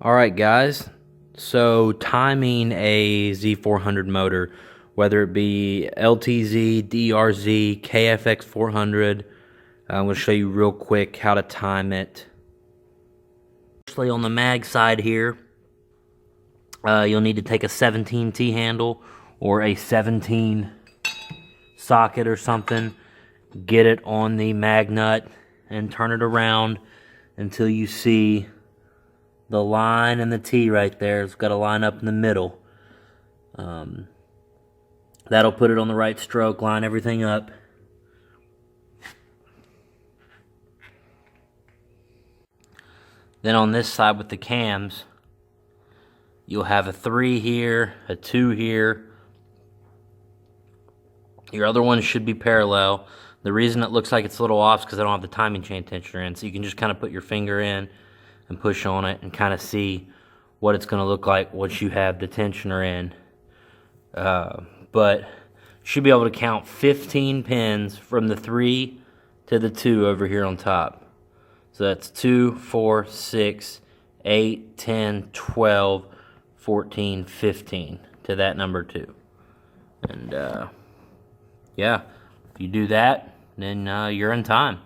Alright guys, so timing a Z400 motor, whether it be LTZ, DRZ, KFX 400, I'm going to show you real quick how to time it. Firstly, on the mag side here, you'll need to take a 17 T-handle or a 17 socket or something, get it on the mag nut and turn it around until you see the line and the T right there. It's got to line up in the middle. That'll put it on the right stroke, line everything up. Then on this side with the cams, you'll have a 3 here, a 2 here. Your other one should be parallel. The reason it looks like it's a little off is because I don't have the timing chain tensioner in, so you can just kind of put your finger in and push on it and kind of see what it's going to look like once you have the tensioner in. But you should be able to count 15 pins from the 3 to the 2 over here on top. So that's 2, 4, 6, 8, 10, 12, 14, 15 to that number 2. And yeah, if you do that, then you're in time.